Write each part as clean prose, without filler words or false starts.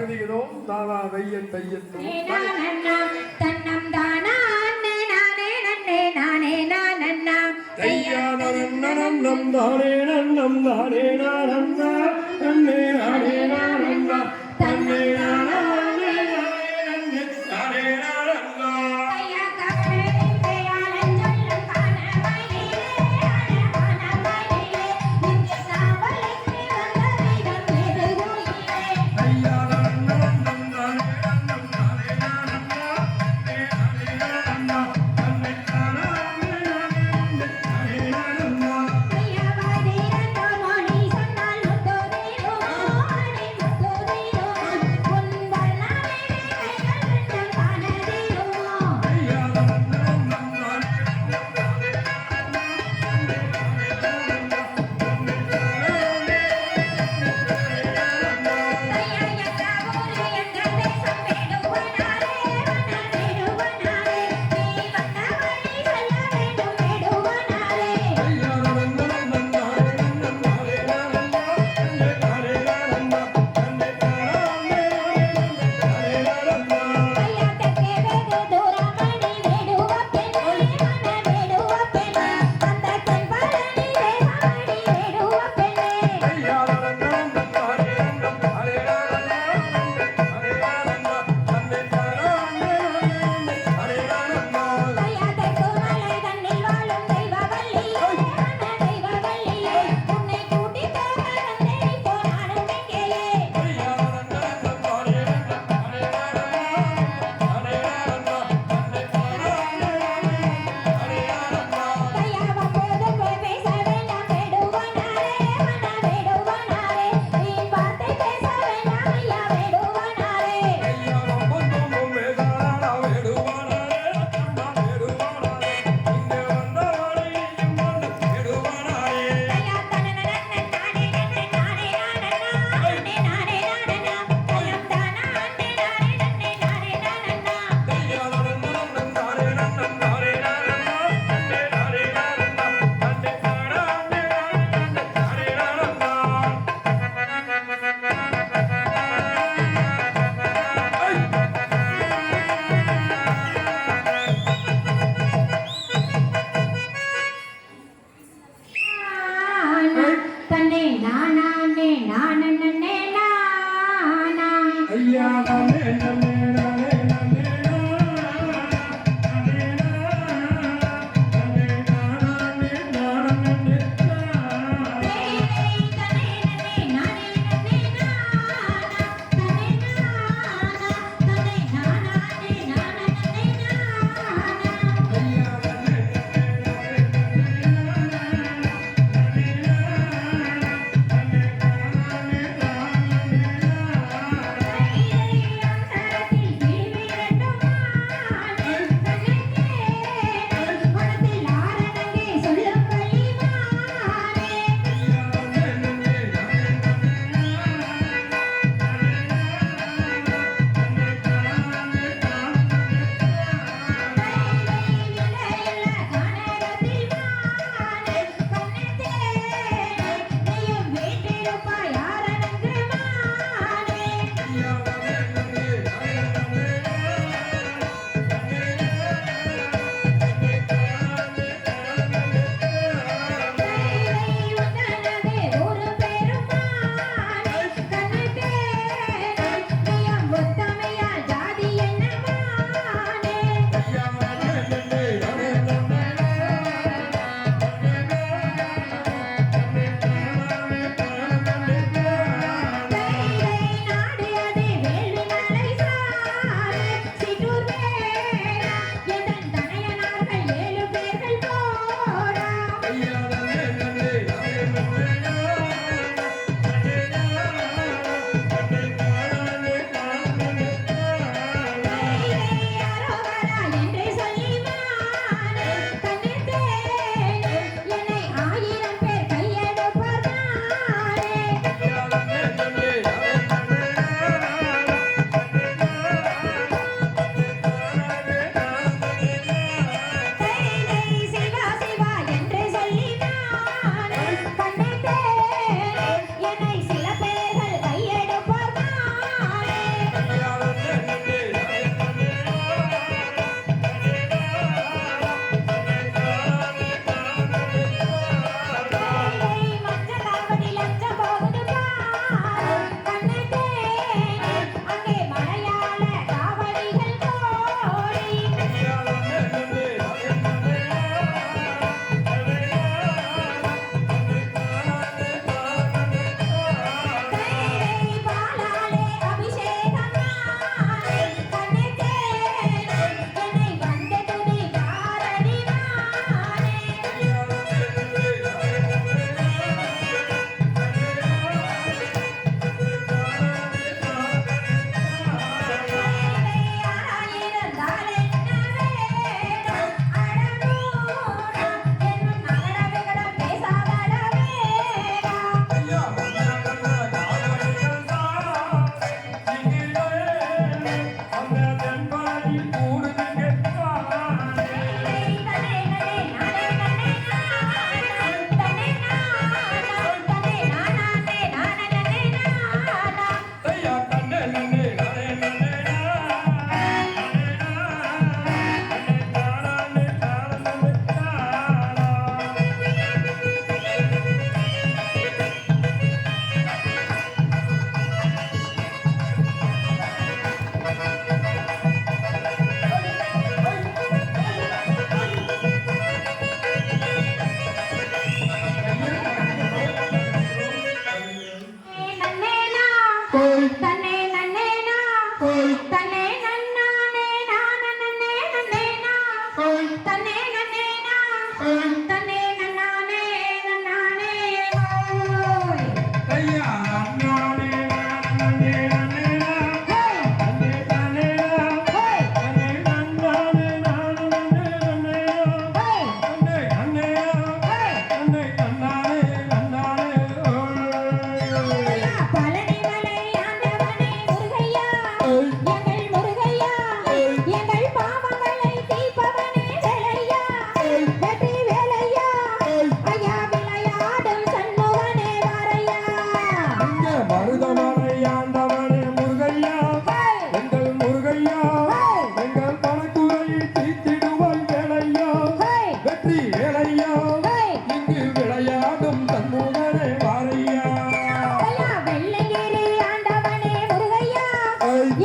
தகுதிகிறோம் தானா தையன் தையத்தும் தன்னம் தானா நானே நன்னே நானே நானண்ணா தையானரம் நம் தானே நன்னம் தானே நானண்ணா நன்னே நானே நானண்ணா தன்னே நானே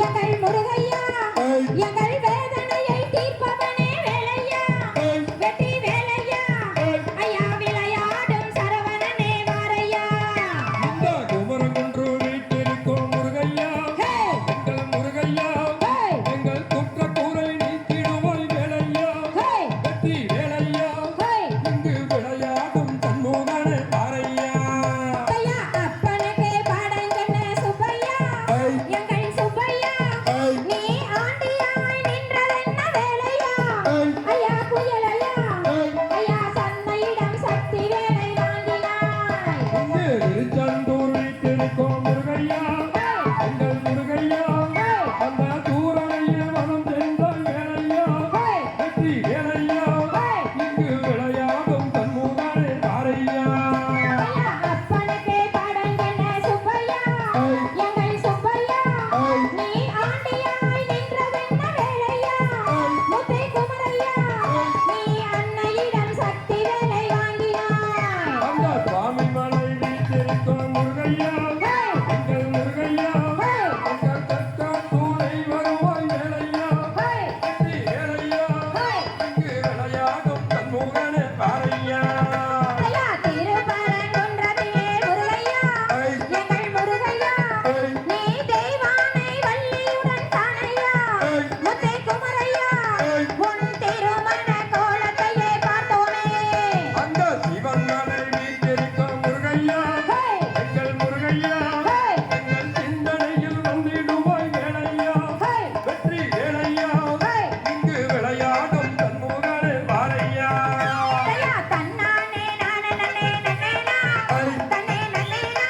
எங்கள் முருகையா ஏய். எங்கள் வேதனையை தீர்ப்பவனே வேலையா ஏய். வெற்றி வேலையா ஏய். ஐயா விளையாடும் சரவணனே வாரையா இந்த குமரகுன்று வீட்டிற்கும் முருகையா ஹே எங்கள் முருகையா ஹே எங்கள் குற்றக்கூரை நீக்கிடுவாய் வேலையா ஹே வெற்றி வேலையா ஹே இங்கு விளையாடும் தன்முகனே பாரையா ஐயா அப்பனுக்கு பாடங்கண்ணே சுப்பையா ஏய். எங்கள் சுப்பையா ஏய். நீ ஆண்டியாய் நின்றதென்ன வேலையா ஏய். ஐயா புயலையா ஏய். ஐயா சன்னையிடம் சக்தி வேலை வாங்கினாய் இங்கு திருச்செந்தூர் வீட்டிற்கும் முருகையா எங்கள் முருகையா அந்த தூரணையில் வனம் சென்றாய் வேலையா வெற்றி வேலையா இங்கு விளையாடும் தன்முகனே பாரையா ஐயா அப்பனுக்கு பாடங்கண்ணே சுப்பையா ஏய். எங்கள் சுப்பையா ஏய். நீ ஆண்டியாய் நின்றதென்ன வேலையா முத்தை குமரையா நீ அன்னையிடம் சக்தி வேலை வாங்கினாய் அந்த சுவாமி மலை வீட்டிற்கும் முருகையா எங்கள் முருகையா எங்கள் தூரை வருவாய் வேலையா வெற்றி வேலையா இங்கு விளையாடும் தன்முகனே பாரையா ஐயா திருப்பரங்குன்றத்திலே முருகையா ஏய். எங்கள் முருகையா ஏய். நீ தெய்வானை வள்ளியுடன் தானையா ஏய். முத்தை குமரையா ஏய். உன் திருமண கோலத்தையே பார்த்தோமே அந்த சிவன் மலை வீட்டிற்கும் முருகையா எங்கள் முருகையா எங்கள் சிந்தனையில் வந்திடுவாய் வேலையா வெற்றி வேலையா இங்கு விளையாடும் தன்முகனே பாரையா ஐயா தன்னானே நானே நன்னே நன்னேனா தன்னே நன்னேனா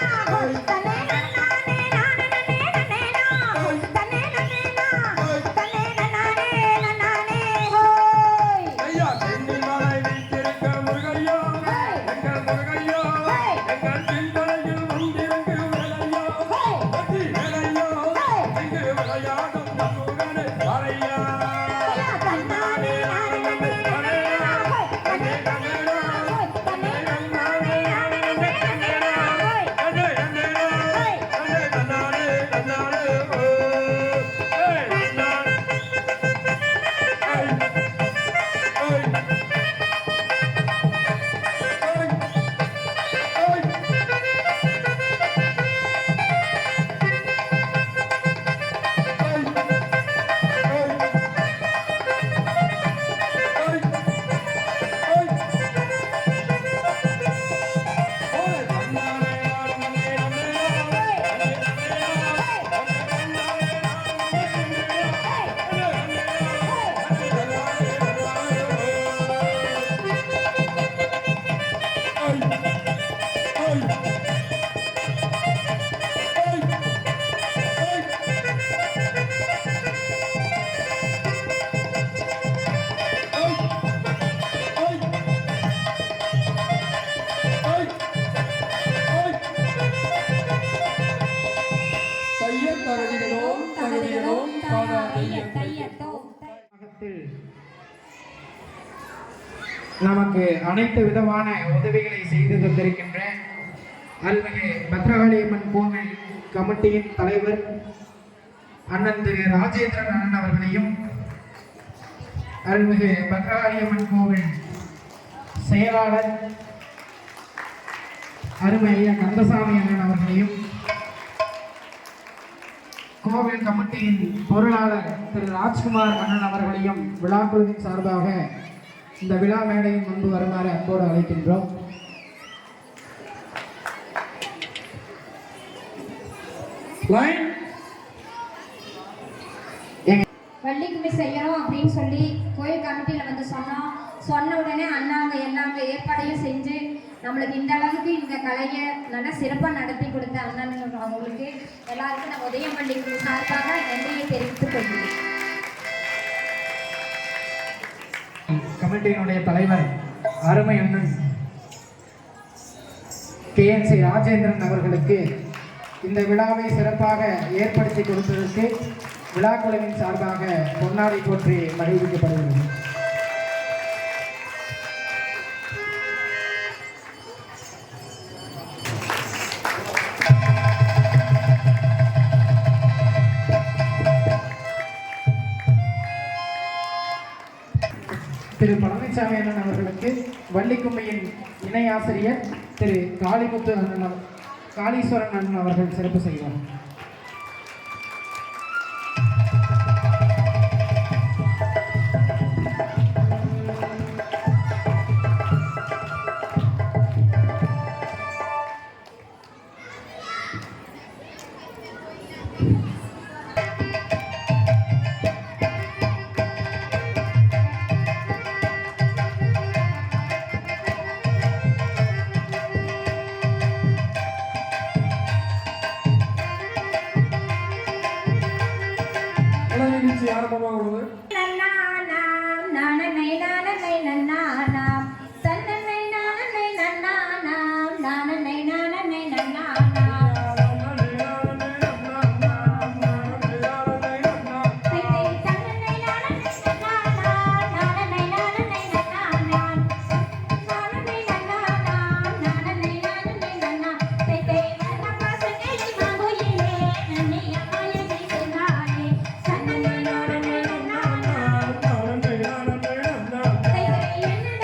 தன்னே நன்னானே நானே நன்னே நன்னேனா தன்னே நன்னேனா தன்னே நன்னானே நன்னானே ஹோய் ஐயா சென்னி மலை வீட்டிற்கும் முருகையா எங்கள் முருகையா எங்கள் சிந்தனையில் வந்திருக்கு வேலையா வெற்றி வேலையா இங்கு விளையாடும் தன்முகனே பாரையா ஐயா தன்னானே நானே நன்னே நன்னேனா தன்னே நன்னேனா தன்னே நன்னானே நானே நன்னே நன்னேனா அடே அண்ணேடா அடே தன்னாரே தன்னாரே ஓ ஏய் தன்னாரே ஏய் ஏய் தகுதிகளோம் தகுதிகளோம் தையத்தோம் நமக்கு அனைத்து விதமான உதவிகளை செய்து தந்திருக்கின்ற அருள்மிகு பத்ரகாளியம்மன் கோவில் கமிட்டியின் தலைவர் அண்ணன் திரு ராஜேந்திரன் அண்ணன் அவர்களையும் அருள்மிகு பத்ரகாளியம்மன் கோவில் செயலாளர் அருமை ஐயா கந்தசாமி அண்ணன் அவர்களையும் கோவில் கமிட்டியின் பொருளாளர் திரு ராஜ்குமார் அண்ணன் அவர்களையும் விழாக்குழுவின் சார்பாக இந்த விழா மேடையின் முன்பு வருமாறு அன்போடு அழைக்கின்றோம். லைன் வள்ளிக்குமி செய்யணும் அப்படின்னு சொல்லி கோயில் கமிட்டியில் வந்து சொன்ன உடனே அண்ணாங்க எல்லாங்க ஏற்பாடையும் செஞ்சு நம்மளுக்கு இந்த அளவுக்கு இந்த கலையை நல்லா சிறப்பாக நடத்தி கொடுத்த அண்ணன் அவங்களுக்கு எல்லாருக்கும் நம்ம உதயமல்லிக்கு சார்பாக நன்றியை தெரிவித்துக் கொள்கிறேன். கமிட்டியினுடைய தலைவர் அருமை அண்ணன் KNC ராஜேந்திரன் அவர்களுக்கு இந்த விழாவை சிறப்பாக ஏற்படுத்தி கொடுத்ததற்கு விழாக்குழுவின் சார்பாக பொன்னாடை போற்றி மகிழ்விக்கப்படுகிறது. திரு பழனிசாமி அண்ணன் அவர்களுக்கு வள்ளிக்கும்மையின் இணை ஆசிரியர் திரு காளிமுத்து அண்ணன் காளீஸ்வரன் அண்ணன் அவர்கள் சிறப்பு செய்வார். கலை நிகழ்ச்சி ஆரம்பமாக உள்ளது. என்ன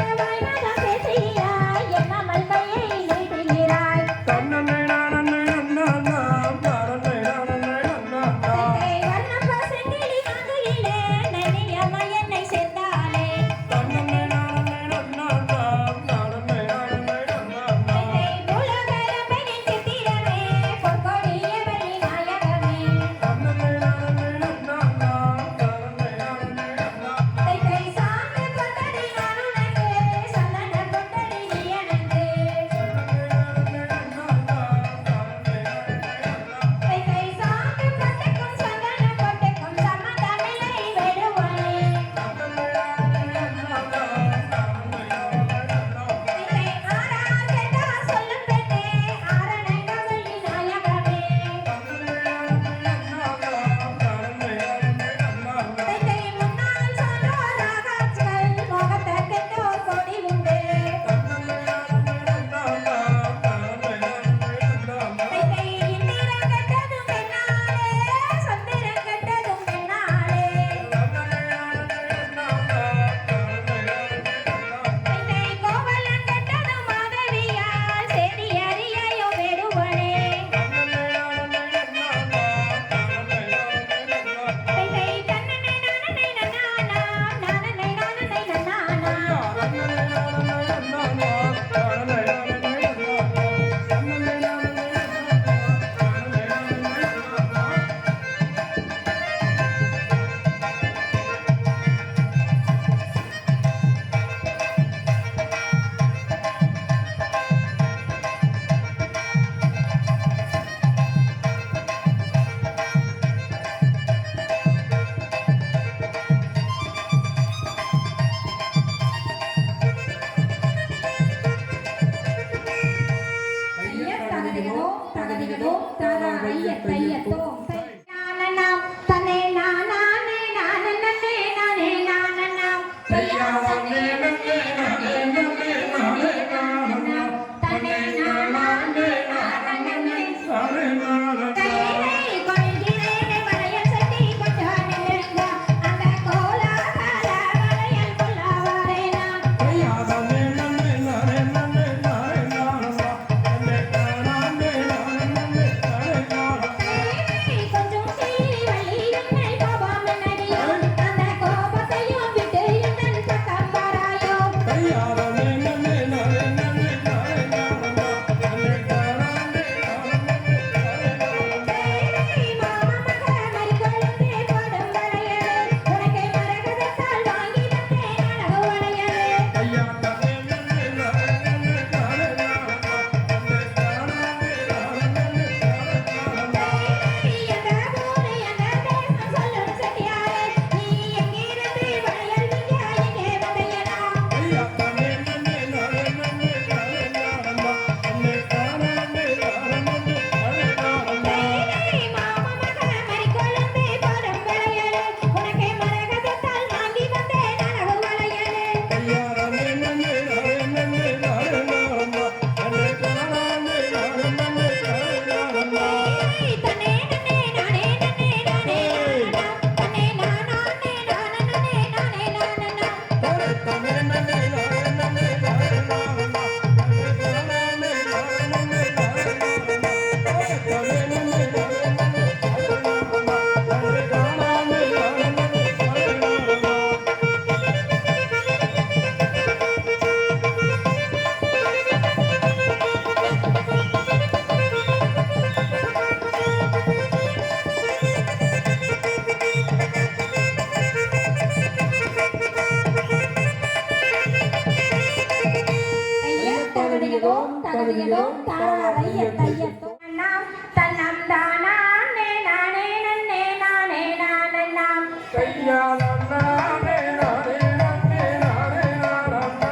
கையால் அண்ணானே நானே நன்னே நானே நானண்ணா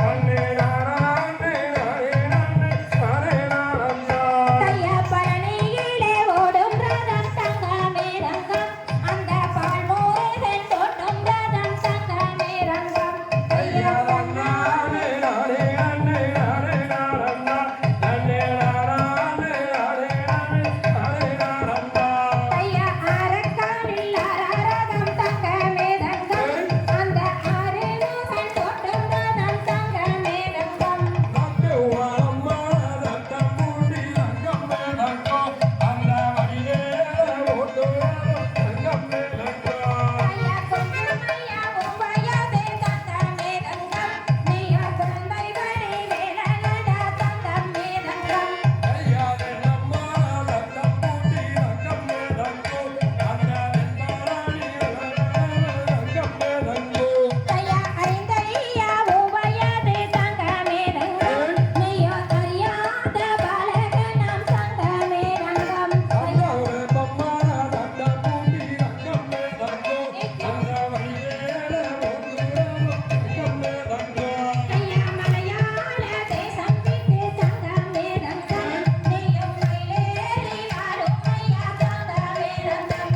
நன்னே நானே நானே நன்னே நானே நானண்ணா தையா பழனியிலே ஓடும் ரதம் தங்கமே ரங்கம் அந்த பால்மோரன் தோட்டம் ரதம் தங்கமே ரங்கம் கையால் அண்ணானே நானே நன்னே நானே நானண்ணா நன்னே நானே நானே நானே நானண்ணா தையா ஆரக்காலில் ஆராரதம் தங்கமே ரங்கம் அந்த ஆரேலோகன் தோட்டம் ரதம் தங்கமே ரங்கம் நட்டு வாழம்மா ரத்தம் பூட்டி ரங்கம் மேலங்கோ அந்த வழியே ஓட்டு ரங்கம் மேலங்கோ தையா கொஞ்சமையா உம்பையாதே தங்கமே ரங்கம் நீயா குழந்தை வழி வேலனடா தங்கமே ரங்கம் கையாலே நம்மா ரத்தம் பூட்டி ரங்கம் மேலங்கோ அந்த வெண்பாராணி ரங்கம் மேலங்கோ தையா ஐந்தையா உம்பையாதே தங்கமே ரங்கம் நீயா அறியாத பாலகனாம் தங்கமே ரங்கம் தையா அம்மா ரத்தம் பூட்டி ரங்கம் மேலங்கோ அந்த வழியே ஓட்டு ரங்கம் மேலங்கோ தையா மலையாள தேசம் விட்டு தங்கமே ரங்கம் நீயும் மயிலேறி ஆடும் ஐயா தங்கமே ரங்கம்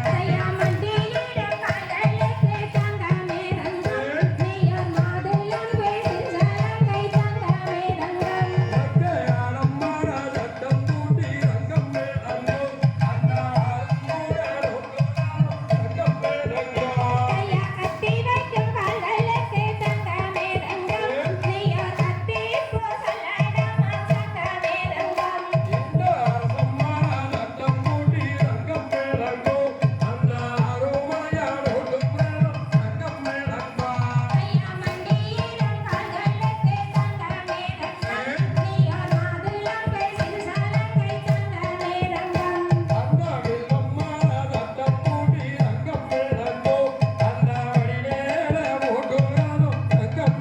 தையா மண்டியிடம் கால்களுக்கு தங்கமே ரங்கம் நீயும் மாதுளம் பேசி சலங்கை தங்கமே ரங்கம் தையா கத்தி வைக்கும் கால்களுக்கு தங்கமே ரங்கம் நீயும் கத்தி பூசலடமா தங்கமே ரங்கம் தையா மண்டியிடம் கால்களுக்கு தங்கமே ரங்கம் நீயும் மாதுளம் பேசி சலங்கை தங்கமே ரங்கம்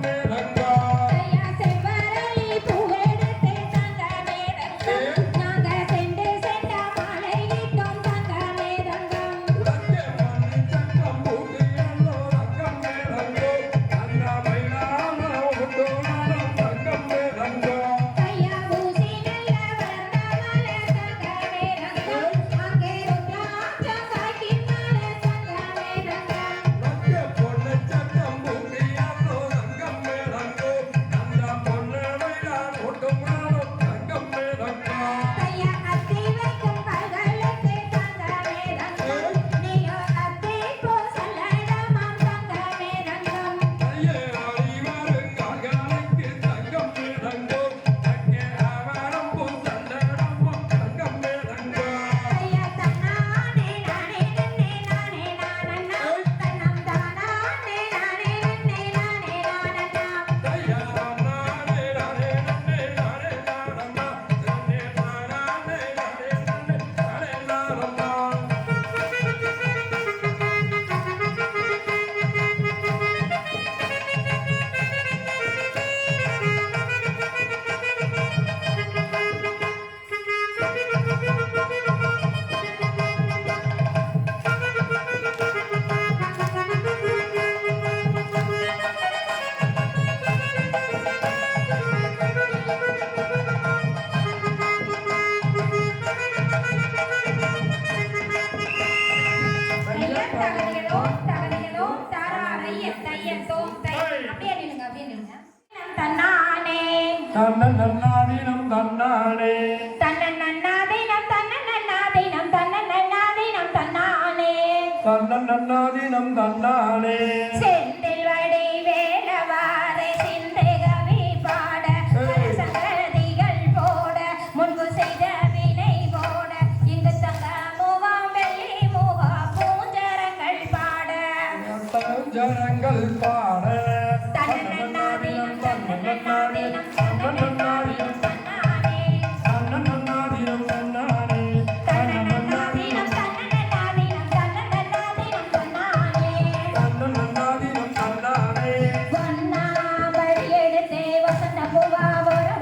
தையா செவ்வரளி பூவெடுத்து தங்கமே ரங்கம் நாங்க செண்டு செண்டா மாலையிட்டோம் தங்கமே ரங்கம் தையா ஊசி நல்ல வளர்ந்த மலை தங்கமே ரங்கம் அங்கே ருத்ராட்சம் காய்க்கி மலை தங்கமே ரங்கம் தையா அத்தி வைக்கும் கால்களுக்கு தங்கமே ரங்கம் நீயோ அத்தி பூசலடமா தங்கமே ரங்கம் தையா தன்னானே நானே நன்னே நானே நானண்ணா தன்னம் தானானே நானே நன்னே நானே நானண்ணா தையா தகதிகளோம் தாராரைய தையத்தோம் தை அப்படியே நில்லுங்க தன்னானே தன்னன்னாதீனம் தன்னானே தன்னன்னாதீனம் தன்னன்னாதீனம் தன்னன்னாதீனம் தன்னானே தன்னன்னாதீனம் தன்னானே செந்தில் வடி வேலவாரை சிந்தைகவி பாட சங்கதிகள் போட முன்பு செய்த வினை போட இங்கு தங்க முகாம் வெள்ளி முகா பூஞ்சரங்கள் பாட ஜனங்கள் பாட தன்னன்னாதீனம் தன்னன்னாதீனம் தன்னன்னாதீனம் தன்னானே தன்னன்னாதீனம் தன்னானே தன்னன்னாதீனம் தன்னன்னாதீனம் தன்னன்னாதீனம் தன்னானே தன்னன்னாதீனம் தன்னானே வண்ணாம்படி எடுத்தே வசந்த பூவா ஒரு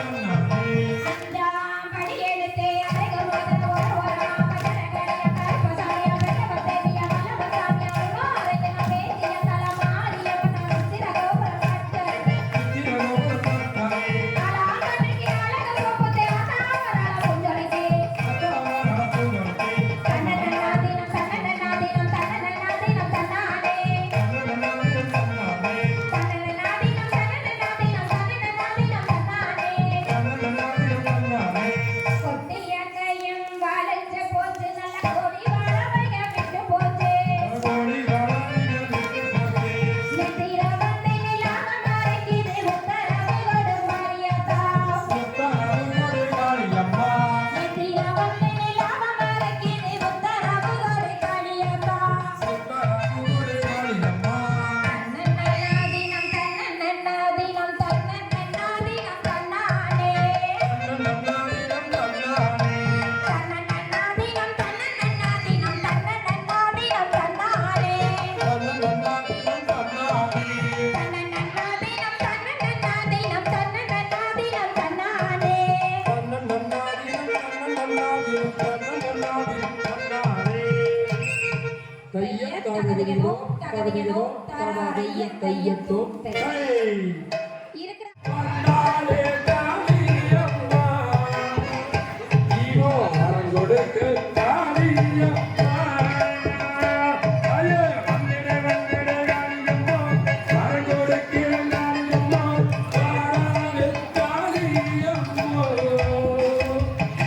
அஞ்சாம் படி எடுத்து அரைகள் ஓத ஒரு ஓரமா பட்டரகடைய கருப்பசாமியா வெள்ளவத்தேவியா வல்லவசாமியா உலோரையா வேதிய தலமாரிய பட்டணம் சிறகோபுரம் கட்டு அழகனுக்கு அழகு கோபத்தை வந்தாவரால புஞ்சொலிக்கு தன்னன்னாதீனம் தன்னன்னாதீனம் தன்னன்னாதீனம் தன்னானே தன்னன்னாதீனம் தன்னன்னாதீனம் தன்னன்னாதீனம் தன்னானே கொட்டிய கையும் வாழஞ்ச போச்சு நல்ல கொடி வாழவைய விட்டு போச்சு நெத்திர வந்து நிலாம மறைக்குது உத்தரவு கொடு மாரியாத்தா நெத்திர வந்து நிலாம மறைக்குது உத்தரவு கொடு காளியாத்தா தன்னன்னாதீனம் தன்னன்னாதீனம் தன்னன்னாதீனம் தன்னானே தன்னன்னாதீனம் தன்னன்னாதீனம் தன்னன்னாதீனம் தன்னானே தன்னன்னாதீனம் தன்னன்னாதீனம் தன்னன்னாதீனம் தன்னானே கையத்தோ தகதிகளோ தரவாதைய கையத்தோ இருக்கிற வந்தாலே காளியம்மா ஈகோ வரம் கொடுக்கு காளியம்மா ஐயே வந்திட காளியம்மா வரம் கொடுக்கு காளியம்மா வாராலே காளியம்மா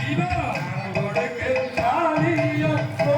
ஈகோ வரம் கொடுக்கு காளியம்மா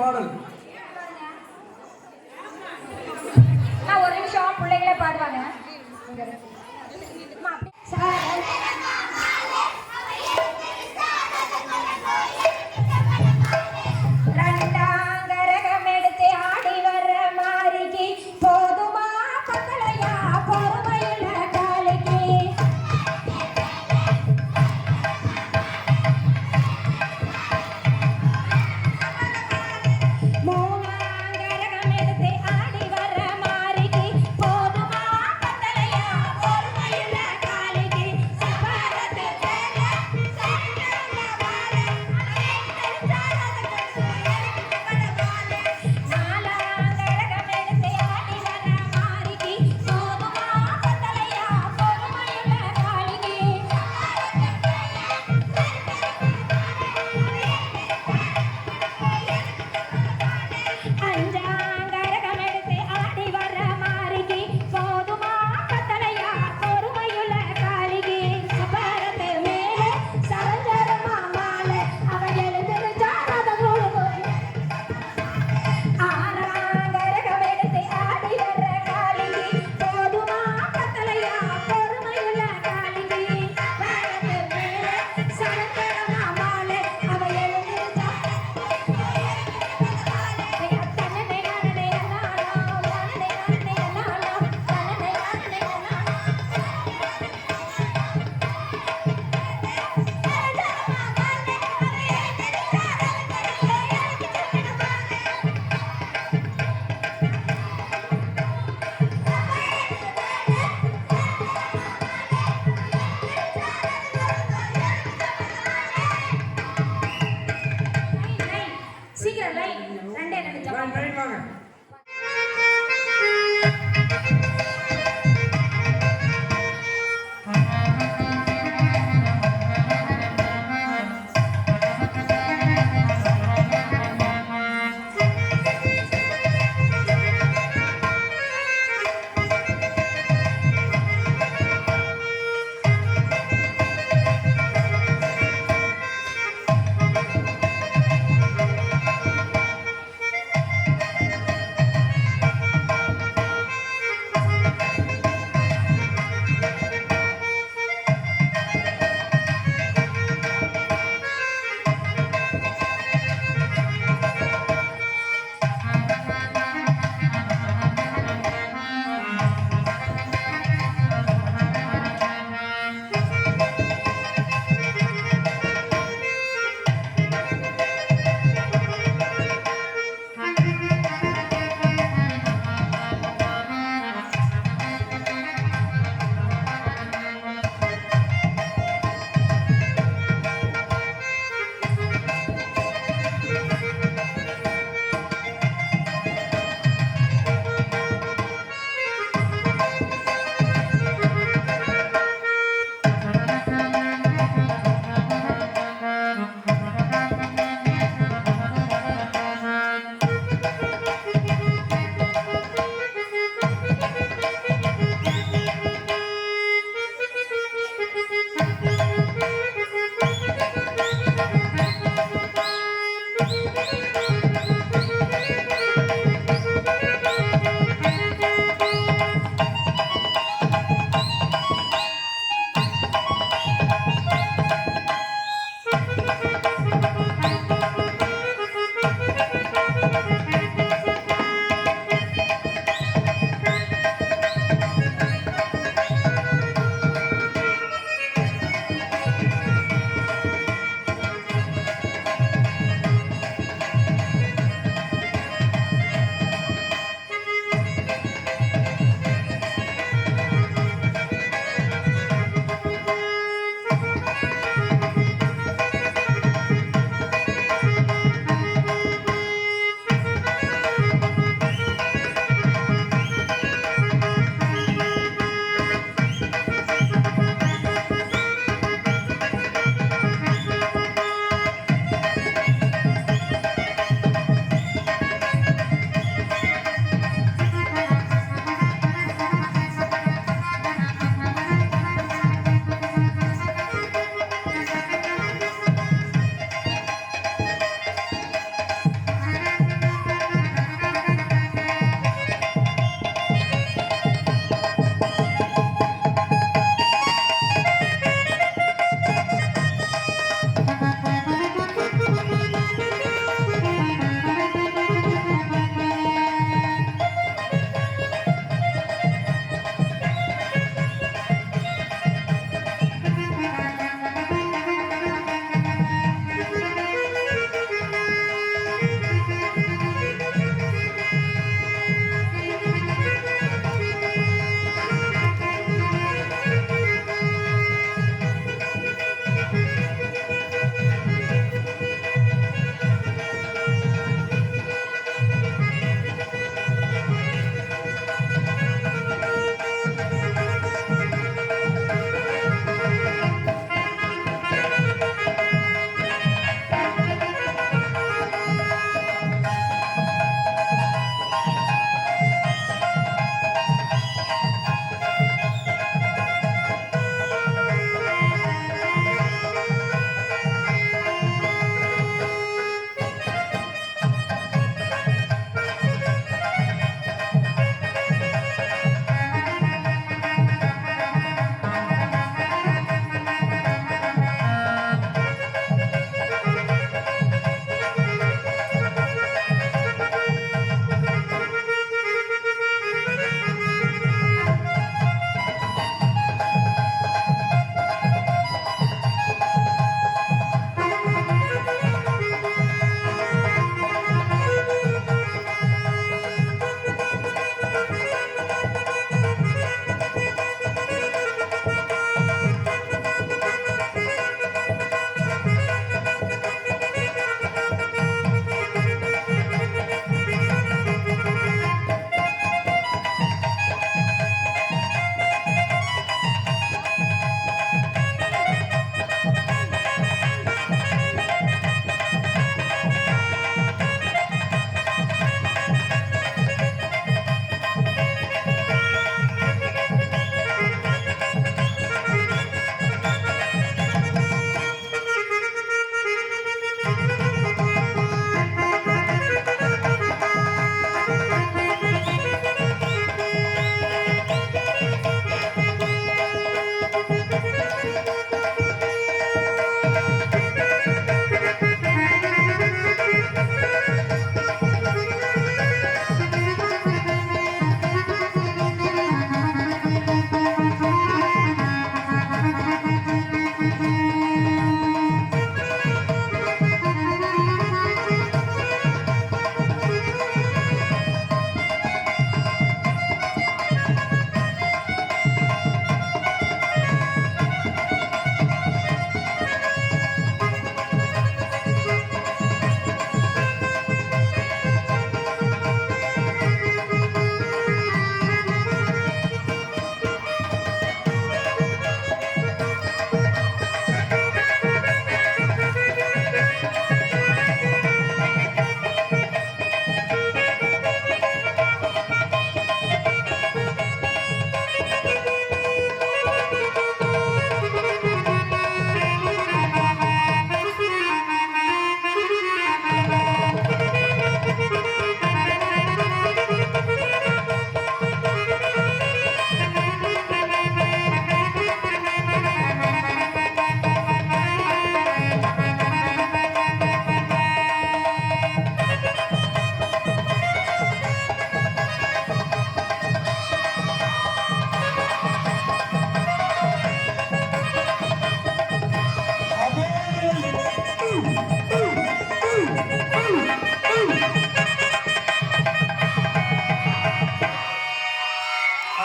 பாடல். ஒரு நிமிஷம் பிள்ளைங்களே பாடுவாங்க. ரெண்டாங்கரகம் எடுத்து ஆடி வர்ற மாறிக்கு போதுமா பக்கலையா பொறுமையுள்ள காலைக்கு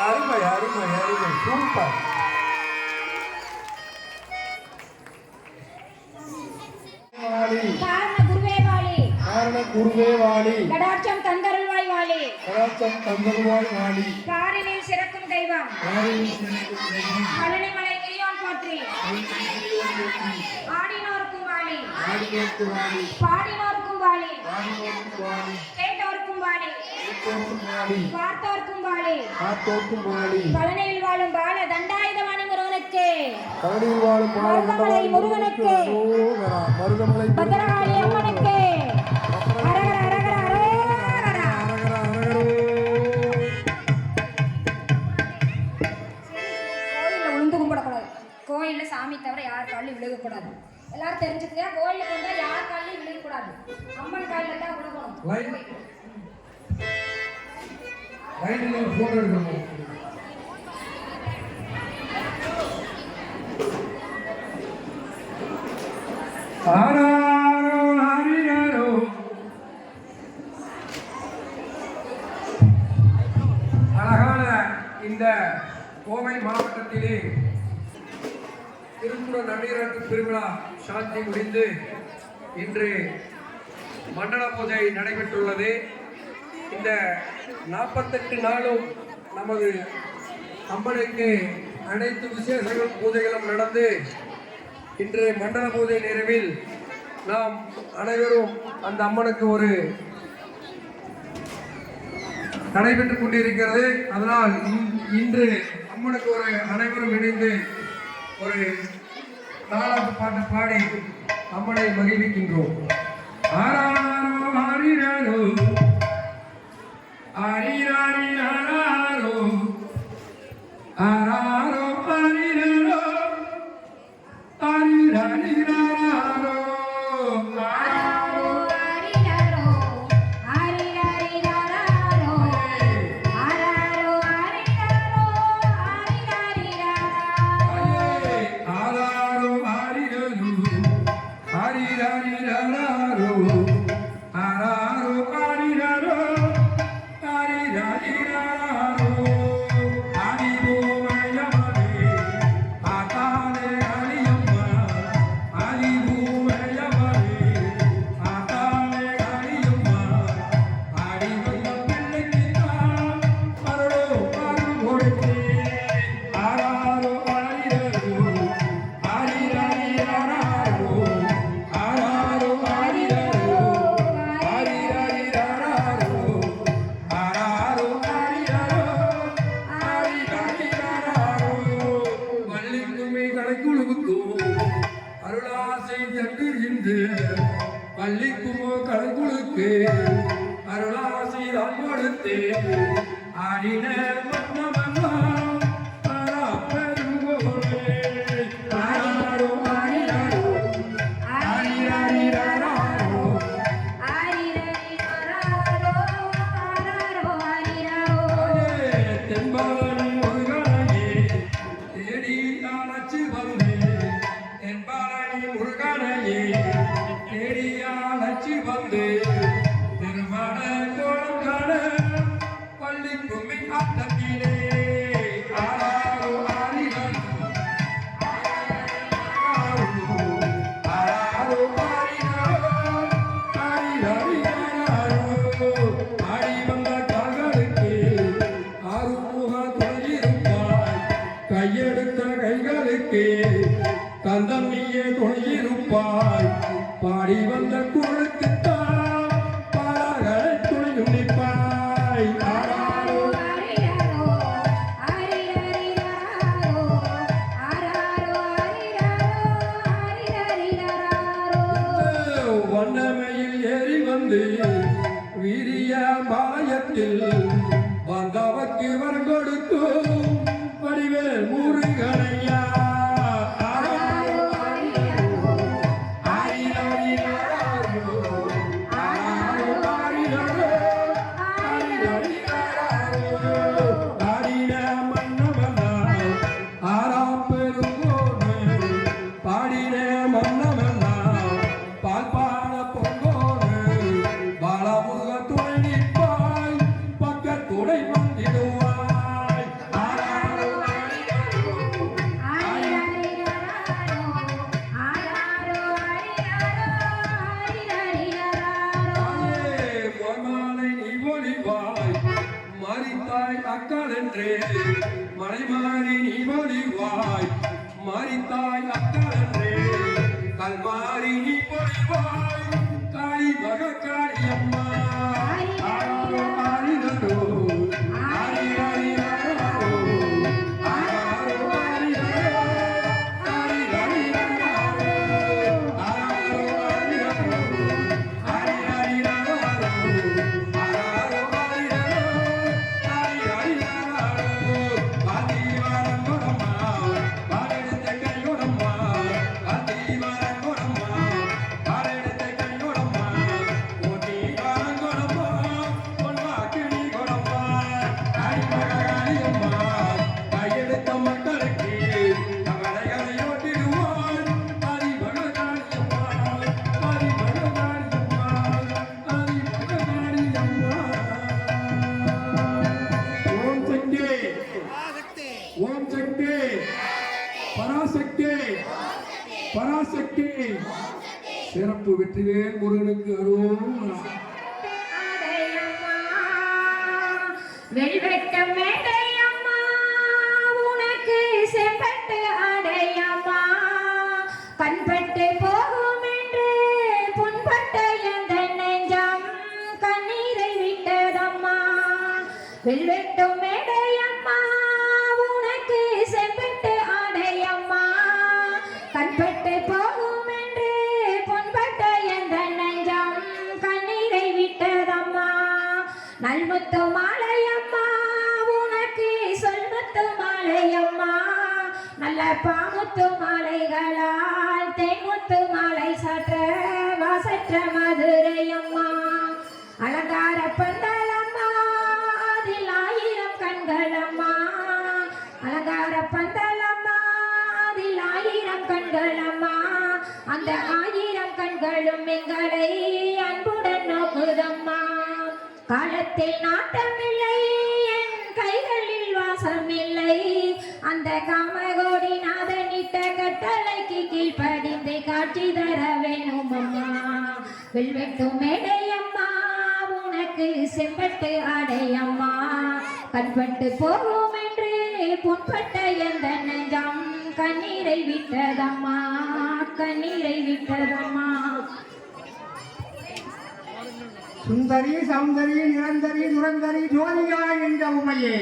அருமை அருமை அருமை சூப்பர். காரண குருவே வாழி, காரண குருவே வாழி, கடாட்சம் தந்தருள்வாய் வாழி, கடாட்சம் தந்தருள்வாய் வாழி, காரினில் சிறக்கும் தெய்வம், பழனிமலை கிரியோன் போற்றி, ஆடினோருக்கும் வாழி, பாடினோருக்கும் வாழி, கேட்டோருக்கும் வாழி, பார்த்தோர்க்கும் வாழி, பழனியில் வாழும் பால தண்டாயுதமணி முருகனுக்கு, மருதமலை முருகனுக்கு, பத்திரகாளி அம்மனுக்கு, அரகர அரகர அரோகரா. கோயில்ல உளுந்து கும்பிடக்கூடாது. கோயில்ல சாமி தவிர யார் காலிலும் விழுகக்கூடாது. எல்லாரும் தெரிஞ்சுக்கங்க, கோயிலுக்கு வந்தா யார் காலிலும் விழுகக்கூடாது. அம்மன் காலில தான் விழுகணும். போட்டோ எடுக்கணும். ஆராரோ ஆரிராரோ அழகான இந்த கோவை மாவட்டத்திலே திருக்குறள் நன்னீராட்டு திருவிழா சாந்தி முடிந்து இன்று மண்டல பூஜை நடைபெற்றுள்ளது. இந்த 48 நாளும் நமது அம்மனுக்கு அனைத்து விசேஷங்கள் பூஜைகளும் நடந்து இன்று மண்டல பூஜை நிறைவில் நாம் அனைவரும் அந்த அம்மனுக்கு ஒரு நடைபெற்றுக் கொண்டிருக்கிறது. அதனால் இன்று அம்மனுக்கு ஒரு அனைவரும் இணைந்து ஒரு தாலாட்டு பாட்டு பாடி அம்மனை மகிழ்விக்கின்றோம். ஆராரோ ஆரிராரோ ஆரிராரிராரோ ஆராரோ ஆரிராரோ ஆரிராரிராரோ ஆராரோ ஆரிராரோ ஆரிராரிராரோ ஆராரோ ஆரிராரோ ஆரிராரிராரோ ஆராரோ ஆரிராரோ ஆரிராரிராரோ ஆராரோ ஆரிராரோ ஆரிராரிராரோ ஆதிபூமயமனே ஆதானே அரியம்மா ஆதிபூமயமனே ஆதானே அரியம்மா ஆடிவந்த பிள்ளைக்குத்தான் அருளோ அருள் கொடுத்தே. ஆராரோ ஆரிராரோ ஆரிராரிராரோ ஆராரோ ஆரிராரோ ஆரிராரிராரோ ஆராரோ ஆரிராரோ ஆரிராரிராரோ வள்ளிக்குமே கடைக்குழுவுக்கும் அருளாசை தட்டுகின்ற பள்ளிக்குமோ கடைக்குழுக்கு அருளாசை தான் கொடுத்து ஆடின மன்னமன்னம் பெருங்கோனே. ஆராரோ ஆரிராரோ ஆரிராரிராரோ ஆரிராரிராரோ ஆராரோ ஆரிராரோ தென்பாலனி முருகனையே தேடி அழைச்சு வந்தேன். தென்பாலனி முருகனையே தேடி அழைச்சு வந்தேன். திருமண கோலம் காண பள்ளி கும்மி ஆட்டத்திலே. ஆராரோ ஆரிராரோ ஆராரோ ஆரிராரோ ஆரிராரிராரோ ஆடி வந்த கால்களுக்கு ஆறுமுக துணையிருப்பாய். கையெடுத்த கைகளுக்கு கந்தம் நீயே துணையிருப்பாய். பாடி வந்த குரலுக்குத்தான் பாடல்களை துணையும் நிற்பாய். ஆராரோ ஆரிராரோ ஆரிராரிராரோ ஆராரோ ஆரிராரோ ஆரிராரிராரோ வண்ணமையில் ஏறி வந்து வீரிய பாளையத்தில் வந்தவக்கு வரம் கொடுக்கும் வடிவேல் முருகனையா. ஆராரோ ஆரிராரிராரோ ஆராரோ ஆரிராரோ ஆரிராரிராரோ ஆடின மன்னமன்னா ஆறாம் பெருங்கோனே பாடின மன்னமன்னா அக்காள் என்றே மலைமாறி நீ பொழிவாய் மாறித்தாய் அக்காள் என்றே கல்மாறி நீ பொழிவாய் காளி மக காளி அம்மா ஆரோ ஆரிரோ ஆரி ஆரி ஆரோ ஆரோ ஆரிரோ ஆரி ஆரி ஆரோ ஆரோ ஆரிரோ ஆரி ஆரி ஆரோ ஆரோ ஆரிரோ ஆரி ஆரி ஆரோ பாதிவாரம் கொடம்மா பாரெடுத்த கையோடம்மா பாதிவாரம் கொடம்மா பாரெடுத்த கையோடம்மா ஓட்டி வாரம் கொடம்மா பொன்வாக்கினி கொடம்மா காளி மகாளி அம்மா கையெடுத்த மக்களுக்கு கவலைகளை ஓட்டிடுவாள் ஆதி மகாளி அம்மா ஆதி மகாளி அம்மா ஆதி மகாளி அம்மா ஓம் சக்தி ஓம் சக்தி பராசக்தி பராசக்தி சிறப்பு வெற்றிவேல் முருகனுக்கு அருள் அடையம்மா, வெல்வெட்ட மேடையம்மா, உனக்கு செம்பட்டு அடையம்மா, கண்பட்டு போகும் என்று புண்பட்ட எந்த நெஞ்சம் கண்ணீரை விட்டதம்மா. வெல்வெட்டும் மேடையம்மா, உனக்கு செம்பட்டு அடையம்மா, கண்பட்டு போகும் என்று பொன்பட்ட எந்த நெஞ்சம் கண்ணீரை விட்டதம்மா. நல்முத்து மாலையம்மா, உனக்கு சொல்முத்து மாலையம்மா, நல்ல பாமுத்து மாலைகளால் தேன்முத்து மாலை சாற்ற வாசற்ற மதுரையம்மா. அலங்கார பந்தலம்மா, அதில் 1000 கண்களம்மா, அலங்கார பந்தலம்மா, அதில் 1000 கண்களம்மா, அந்த 1000 கண்களும் எங்களை அன்புடன் நோக்குதம்மா. காலத்தில் நாட்டமில்லை, என் கைகளில் வாசமில்லை, அந்த காமகோடி நாதனிட்ட கட்டளைக்கு கீழ்ப்படிந்து காட்சி தர வேணும் அம்மா. வெல்வெட்டும் மேடையம்மா, உனக்கு செம்பட்டு அடையம்மா, கண்பட்டு போகும் என்று புண்பட்ட எந்த நெஞ்சம் கண்ணீரை விட்டதம்மா, கண்ணீரை விட்டதம்மா. சுந்தரி சௌந்தரி நிரந்தரி துரந்தரி ஜோதியாய் என்ற உமையே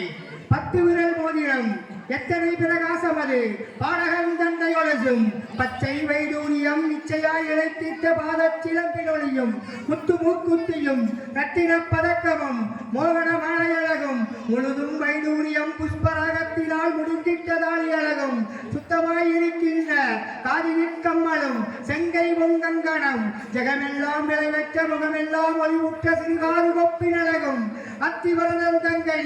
10 விரல் மோதிரம் எத்தனை பிரகாசம் அது பாடகம் தந்தையொழுசும் பச்சை வைடூரியம் நிச்சயாய் இழைத்திட்ட பாதச்சிலம்பினொழியும் முத்து மூக்குத்தியும் ரத்தின பதக்கமும் மோகன மாலையழகும் முழுதும் வைடூரியம் புஷ்பராகத்தினால் முடிந்திட்டதால் அழகும் சுத்தமாய் இருக்கின்ற காதினிற் கம்மலும் செங்கை பொங்கங்கணம் ஜெகமெல்லாம் விளைவற்ற முகமெல்லாம் ஒளிவுற்ற சிறுகாது கொப்பின் அழகும் அத்திவரதம் தங்கை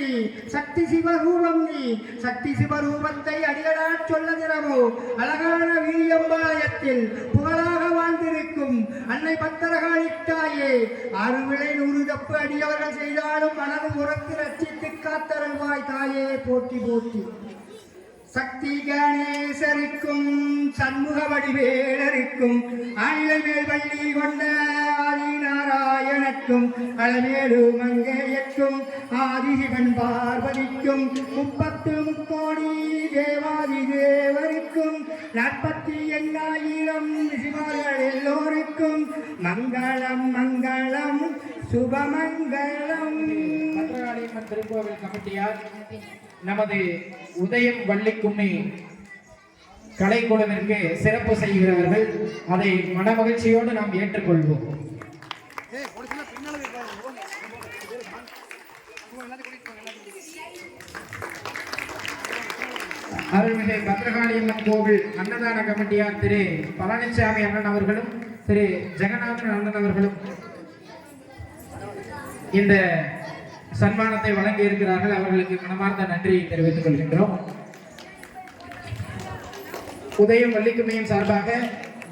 சக்தி சிவரூபம் நீ சக்தி சிவரூபத்தை அடிகளால் சொல்ல திறமோ அழகான வீரியம்பாளையத்தில் புகழாக வாழ்ந்திருக்கும் அன்னை பத்தரகாளித்தாயே 6 விளை 100 தப்பு அடியவர்கள் செய்தாலும் மனது உறத்து ரட்சித்து காத்தருள்வாய் தாயே போற்றி போற்றி. சக்தி கணேசருக்கும் சண்முக வடிவேலருக்கும் ஆநிலை மேல் வள்ளி கொண்ட ஆதி நாராயணக்கும் அளமேலு மங்கையக்கும் ஆதிசிவன் பார்வதிக்கும் 30 முக்கோடி தேவாதி தேவருக்கும் 48,000 ரிஷிமார்கள் எல்லோருக்கும் மங்களம் மங்களம் சுபமங்களம். பத்ரகாளியம்மன் திருக்கோவில் கமிட்டியார் நமது உதயம் வள்ளிக்கும்மி கலைக்குழுவிற்கு சிறப்பு செய்கிறவர்கள், அதை மனமகிழ்ச்சியோடு நாம் ஏற்றுக்கொள்வோம். அருள்மிகு பத்ரகாளியம்மன் கோவில் அன்னதான கமிட்டியார் திரு பழனிசாமி அண்ணன் அவர்களும் திரு ஜெகநாதன் அண்ணன் அவர்களும் இந்த சன்மானத்தை வழங்கி இருக்கிறார்கள். அவர்களுக்கு மனமார்ந்த நன்றியை தெரிவித்துக் கொள்கின்றோம். உதயம் வள்ளிக்கும்மியின் சார்பாக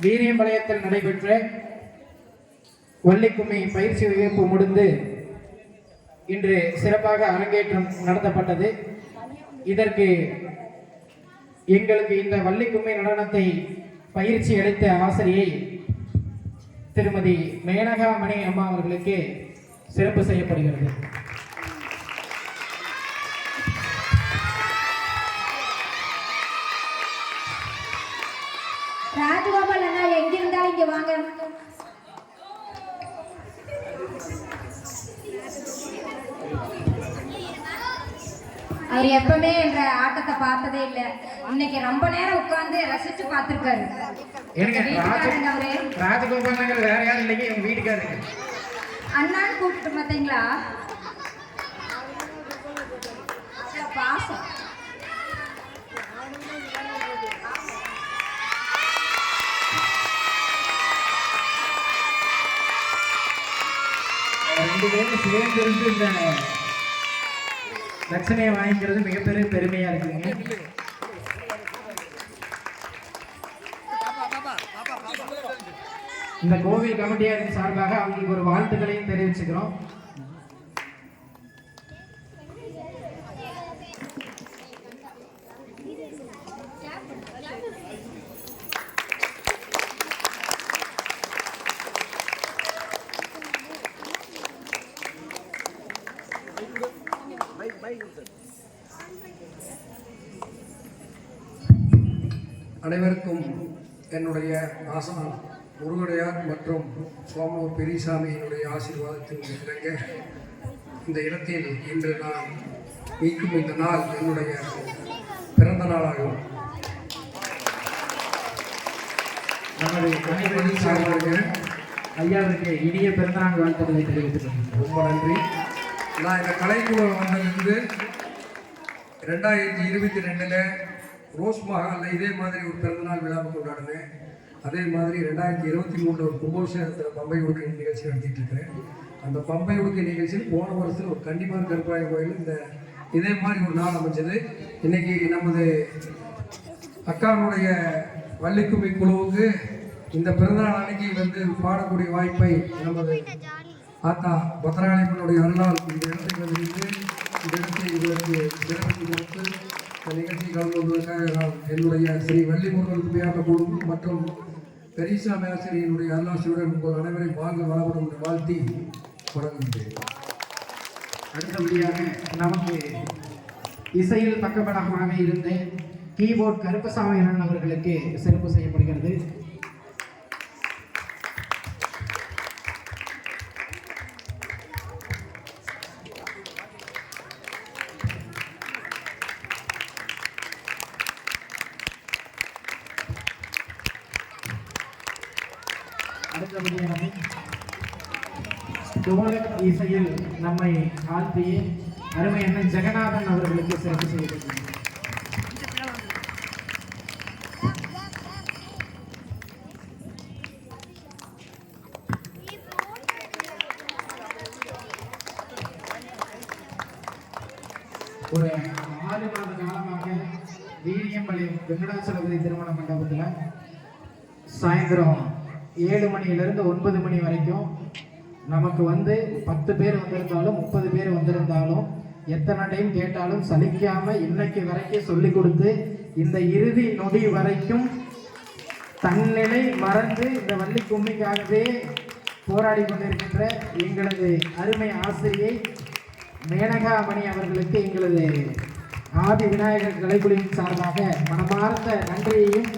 வீரியம்பாளையத்தில் நடைபெற்ற வள்ளிக்கும்மி பயிற்சி வகுப்பு முடிந்து இன்று சிறப்பாக அரங்கேற்றம் நடத்தப்பட்டது. இதற்கு எங்களுக்கு இந்த வள்ளிக்கும்மி நடனத்தை பயிற்சி அளித்த ஆசிரியை திருமதி மேனகா மணி அம்மா அவர்களுக்கு சிறப்பு செய்யப்படுகிறது. ராஜகோபால் அண்ணா எங்க இருந்தாலும் இங்க வாங்க. அவர் எப்பவுமே என்ற ஆட்டத்தை பார்த்ததே இல்லை. இன்னைக்கு ரொம்ப நேரம் உட்கார்ந்து ரசிச்சு பார்த்திருக்காரு. ராஜகோபால் வேற யாரும் இல்லைங்க, எங்க வீட்டுக்காரரு அண்ணான்னு கூப்பிட்டு பார்த்தீங்களா? பாசம். ரெண்டு பேரும் சேர்ந்து இருந்து இந்த தட்சணையை வாங்கிக்கிறது மிகப்பெரிய பெருமையா இருக்குங்க. இந்த கோவில் கமிட்டியாரின் சார்பாக அவங்களுக்கு ஒரு வாழ்த்துக்களையும் தெரிவிச்சுக்கிறோம். அனைவருக்கும் என்னுடைய ஆசனம் முருகடையார் மற்றும் சோமூர் பெரியசாமியினுடைய ஆசீர்வாதத்தின் இணங்க இந்த இடத்தில் இன்று நான் மீட்கும் இந்த நாள் என்னுடைய பிறந்த நாளாகும். ஐயாவுக்கு இனிய பிறந்தநாள் வாழ்த்துக்களை தெரிவித்துக் ரொம்ப நன்றி. நான் இந்த கலைக்குழு வந்ததிலிருந்து 2022 ரோஸ் மஹாலில் இதே மாதிரி ஒரு பிறந்தநாள் விழாவை கொண்டாடினேன். அதே மாதிரி 2023 ஒரு கும்பாபிஷேகத்தில் பம்பை உடுக்கை நிகழ்ச்சி நடத்திட்டு இருக்கிறேன். அந்த பம்பை உடுக்கை நிகழ்ச்சியில் போன வருஷத்தில் ஒரு கண்டிப்பான கருப்பாய கோயில் இதே மாதிரி ஒரு நாள் அமைஞ்சது. இன்னைக்கு நமது அக்காவுடைய வள்ளிக்கும்மி குழுவுக்கு இந்த பிறந்தநாள் அன்னைக்கு பாடக்கூடிய வாய்ப்பை நமது ஆத்தா பத்ராளிப்பனுடைய அருளால் இந்த இடத்துக்கு வந்து இந்த இடத்தை இவருக்கு சிறப்பித்து கொடுத்து இந்த நிகழ்ச்சி கலந்து கொள்வதற்காக நான் என்னுடைய ஸ்ரீ வள்ளிமுருகன் குடியாட்ட குழு மற்றும் பெரியசாமி ஆசிரியனுடைய அருளாசியுடன் உங்கள் அனைவரையும் வாழ்ந்து வளப்படும் வாழ்த்தி தொடங்குகின்றேன். அடுத்தபடியாக நமக்கு இசையில் பக்கபலமாக இருந்து கீபோர்ட் கருப்பசாமி அண்ணன் அவர்களுக்கு சிறப்பு செய்யப்படுகிறது. அடுத்தபடியாக துவளக் இசையில் நம்மை ஆழ்த்திய அருமை அண்ணன் ஜெகநாதன் அவர்களுக்கு சிறப்பு செய்யப்படுகிறது. ஒரு 6 மாத காலமாக வீரியம்பாளையம் வெங்கடாச்சலபதி திருமண மண்டபத்தில் சாயந்தரம் 7 மணியிலிருந்து 9 மணி வரைக்கும் நமக்கு 10 பேர் வந்திருந்தாலும் 30 பேர் வந்திருந்தாலும் எத்தனை டைம் கேட்டாலும் சலிக்காம இன்னைக்கு வரைக்கும் சொல்லி கொடுத்து இந்த இறுதி நொடி வரைக்கும் தன்னிலை மறந்து இந்த வள்ளி கும்மிக்காகவே போராடி கொண்டிருக்கின்ற எங்களது அருமை ஆசிரியை மேனகா மணி அவர்களுக்கு எங்களது ஆதி விநாயகர் கலைக்குழுவின் சார்பாக மனமார்ந்த நன்றியையும்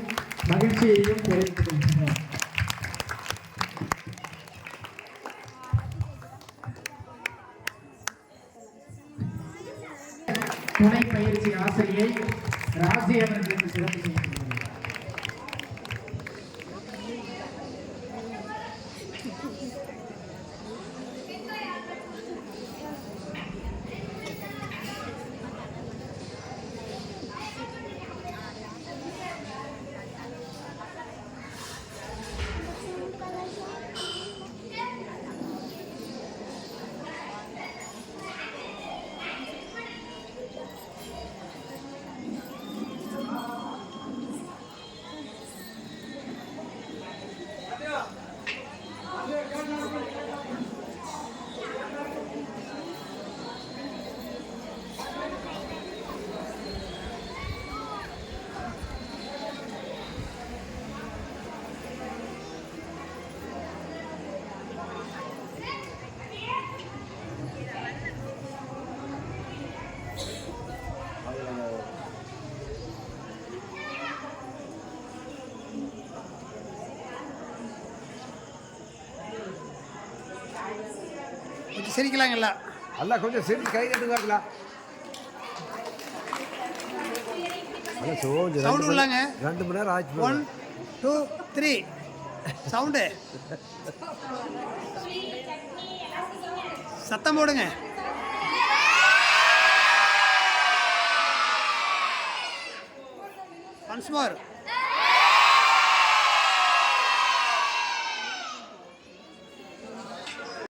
மகிழ்ச்சியையும் தெரிவித்துக் கொள்கிறோம். துணை பயிற்சி ஆசிரியை ராசி அவர்களுக்கு சிறப்பு செய்யப்படுகிறது. சிரிக்கலாங்க எல்லாம். எல்லாம் கொஞ்சம் சரி கை கட்டு பார்க்கலாம். சவுண்டு உள்ளாங்க. 2 மணி நேரம் ஆச்சு. 1 2 3 சவுண்டு சத்தம் போடுங்க. Once more.